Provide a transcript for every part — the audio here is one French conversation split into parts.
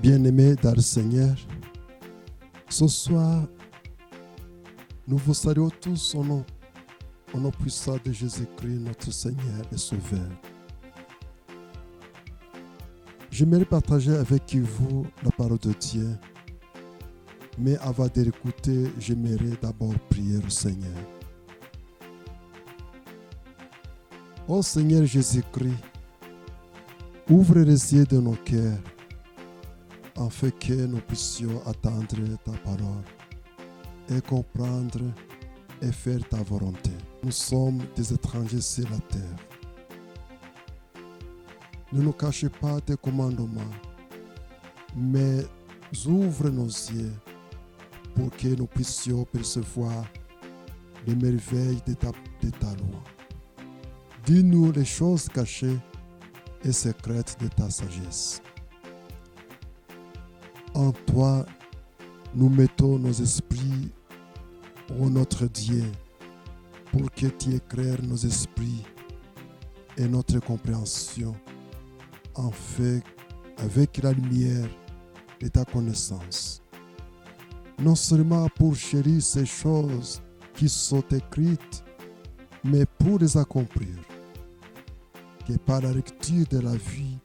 Bien-aimés dans le Seigneur, ce soir, nous vous saluons tous au nom puissant de Jésus-Christ, notre Seigneur et Sauveur. J'aimerais partager avec vous la parole de Dieu, mais avant de l'écouter, j'aimerais d'abord prier au Seigneur. Ô Seigneur Jésus-Christ, ouvre les yeux de nos cœurs, afin que nous puissions attendre ta parole et comprendre et faire ta volonté. Nous sommes des étrangers sur la terre. Ne nous cachez pas tes commandements, mais ouvre nos yeux pour que nous puissions percevoir les merveilles de ta loi. Dis-nous les choses cachées et secrètes de ta sagesse. En toi, nous mettons nos esprits, ô notre Dieu, pour que tu éclaires nos esprits et notre compréhension, en fait, avec la lumière de ta connaissance. Non seulement pour chérir ces choses qui sont écrites, mais pour les accomplir. Que par la lecture de la vie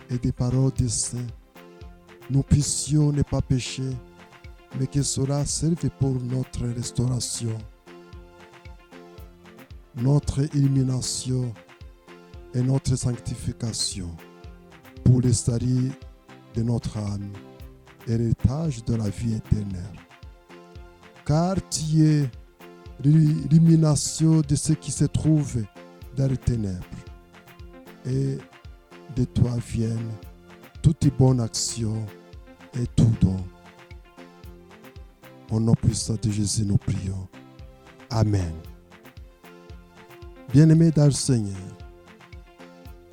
et des paroles des saints, nous puissions ne pas pécher, mais que cela serve pour notre restauration, notre illumination et notre sanctification, pour le salut de notre âme et l'héritage de la vie éternelle. Car tu es l'illumination de ce qui se trouve dans les ténèbres, et de toi viennent toute bonne action et tout don. Au nom puissant de Jésus, nous prions. Amen. Bien-aimés dans le Seigneur,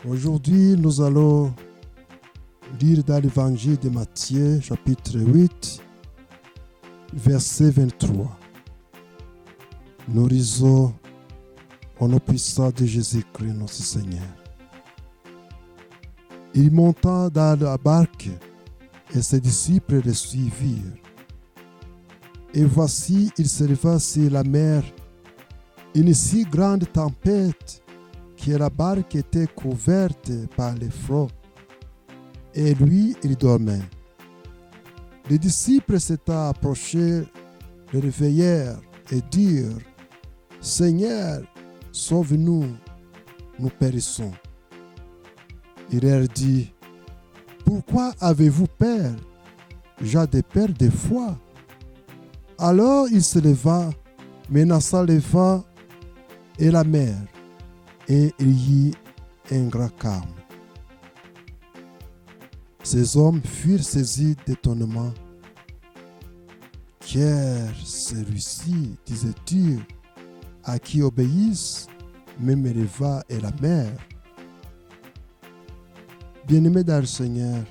aujourd'hui, nous allons lire dans l'évangile de Matthieu, chapitre 8, verset 23. Nous lisons au nom puissant de Jésus-Christ, notre Seigneur. Il monta dans la barque et ses disciples le suivirent. Et voici, il s'éleva sur la mer une si grande tempête que la barque était couverte par les flots. Et lui, il dormait. Les disciples s'étant approchés, le réveillèrent et dirent : Seigneur, sauve-nous, nous périssons. Il leur dit : Pourquoi avez-vous peur, gens de peur de foi? Alors il se leva, menaça le vent et la mer, et il y eut un grand calme. Ces hommes furent saisis d'étonnement. Car celui-ci, disait-il, à qui obéissent même le vent et la mer. Bien-aimés dans le Seigneur,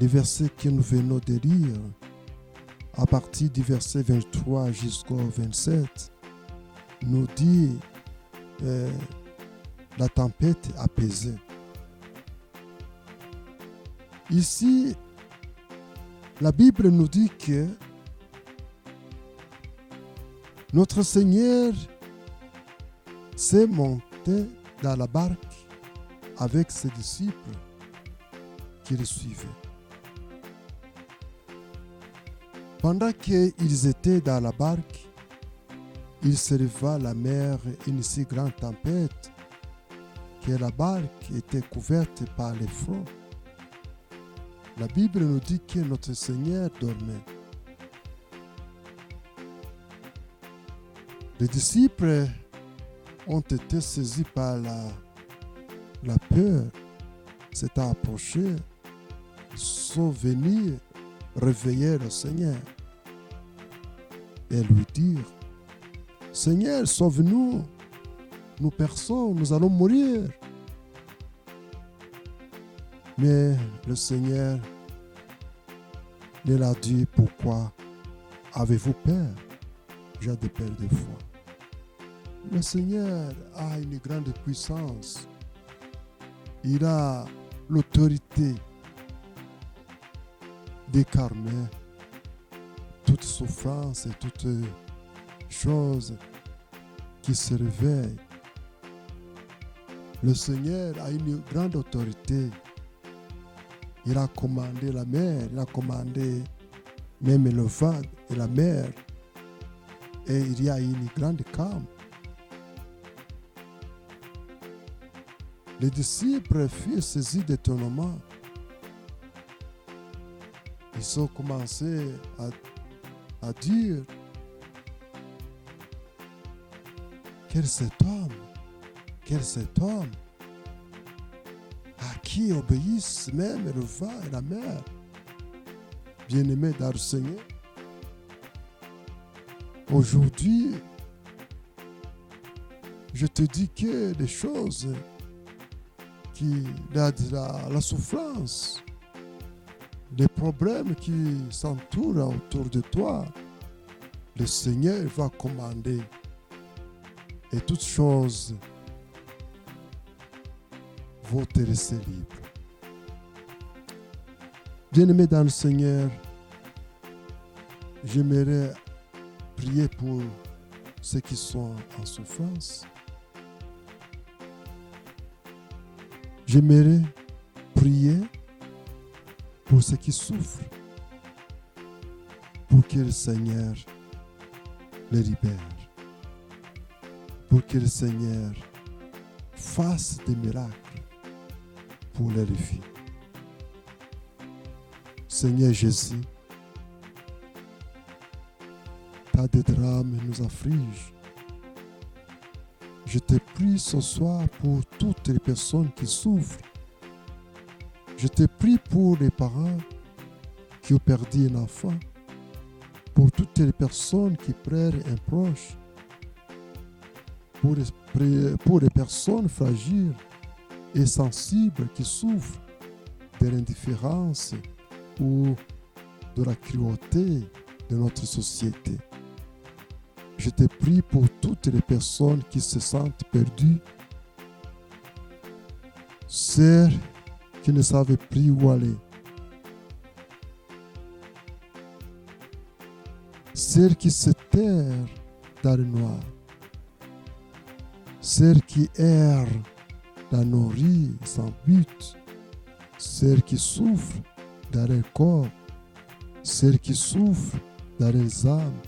les versets que nous venons de lire, à partir du verset 23 jusqu'au 27, nous dit la tempête apaisée. Ici, la Bible nous dit que notre Seigneur s'est monté dans la barque avec ses disciples qui le suivaient. Pendant qu'ils étaient dans la barque, il s'éleva la mer une si grande tempête que la barque était couverte par les flots. La Bible nous dit que notre Seigneur dormait. Les disciples ont été saisis par la peur, s'étant approchés, sont venus réveiller le Seigneur et lui dire : Seigneur, sauve-nous, nous périsons, nous allons mourir. Mais le Seigneur leur a dit : Pourquoi avez-vous peur, gens de peur de foi? Le Seigneur a une grande puissance. Il a l'autorité décarner toute souffrance et toute chose qui se réveille. Le Seigneur a une grande autorité. Il a commandé la mer, il a commandé même le vent et la mer. Et il y a une grande calme. Les disciples furent saisis d'étonnement. Ils ont commencé à dire: quel cet homme? Quel cet homme à qui obéissent même le vent et la mer? Bien-aimé dans le Seigneur, aujourd'hui, je te dis que les choses qui la souffrance, les problèmes qui s'entourent autour de toi, le Seigneur va commander et toutes choses vont te laisser libre. Bien-aimé dans le Seigneur, j'aimerais prier pour ceux qui sont en souffrance. J'aimerais prier pour ceux qui souffrent, pour que le Seigneur les libère, pour que le Seigneur fasse des miracles pour leur vie. Seigneur Jésus, tas de drames nous affligent. Je te prie ce soir pour toutes les personnes qui souffrent. Je te prie pour les parents qui ont perdu un enfant, pour toutes les personnes qui perdent un proche, pour les personnes fragiles et sensibles qui souffrent de l'indifférence ou de la cruauté de notre société. Je te prie pour toutes les personnes qui se sentent perdues, ceux qui ne savent plus où aller, ceux qui se terrent dans le noir, ceux qui errent dans nos rues sans but, ceux qui souffrent dans leur corps, ceux qui souffrent dans leurs âmes,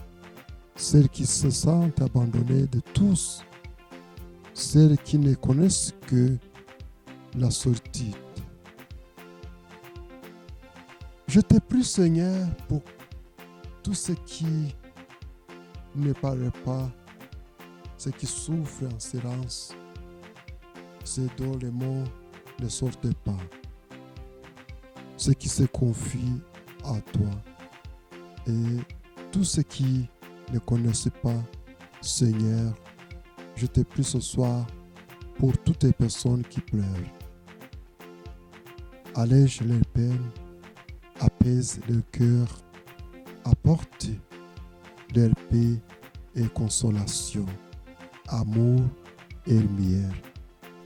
ceux qui se sentent abandonnés de tous, ceux qui ne connaissent que la solitude. Je te prie, Seigneur, pour tous ceux qui ne parlent pas, ceux qui souffrent en silence, ceux dont les mots ne sortent pas, ceux qui se confient à toi et tous ceux qui ne connaissent pas, Seigneur, je te prie ce soir pour toutes les personnes qui pleurent. Allège leurs peines, apaise leur cœur, apporte leur paix et consolation, amour et lumière.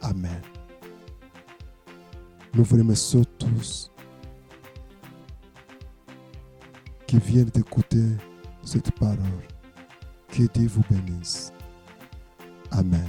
Amen. Nous vous remercions tous qui viennent d'écouter cette parole. Que Dieu vous bénisse. Amen.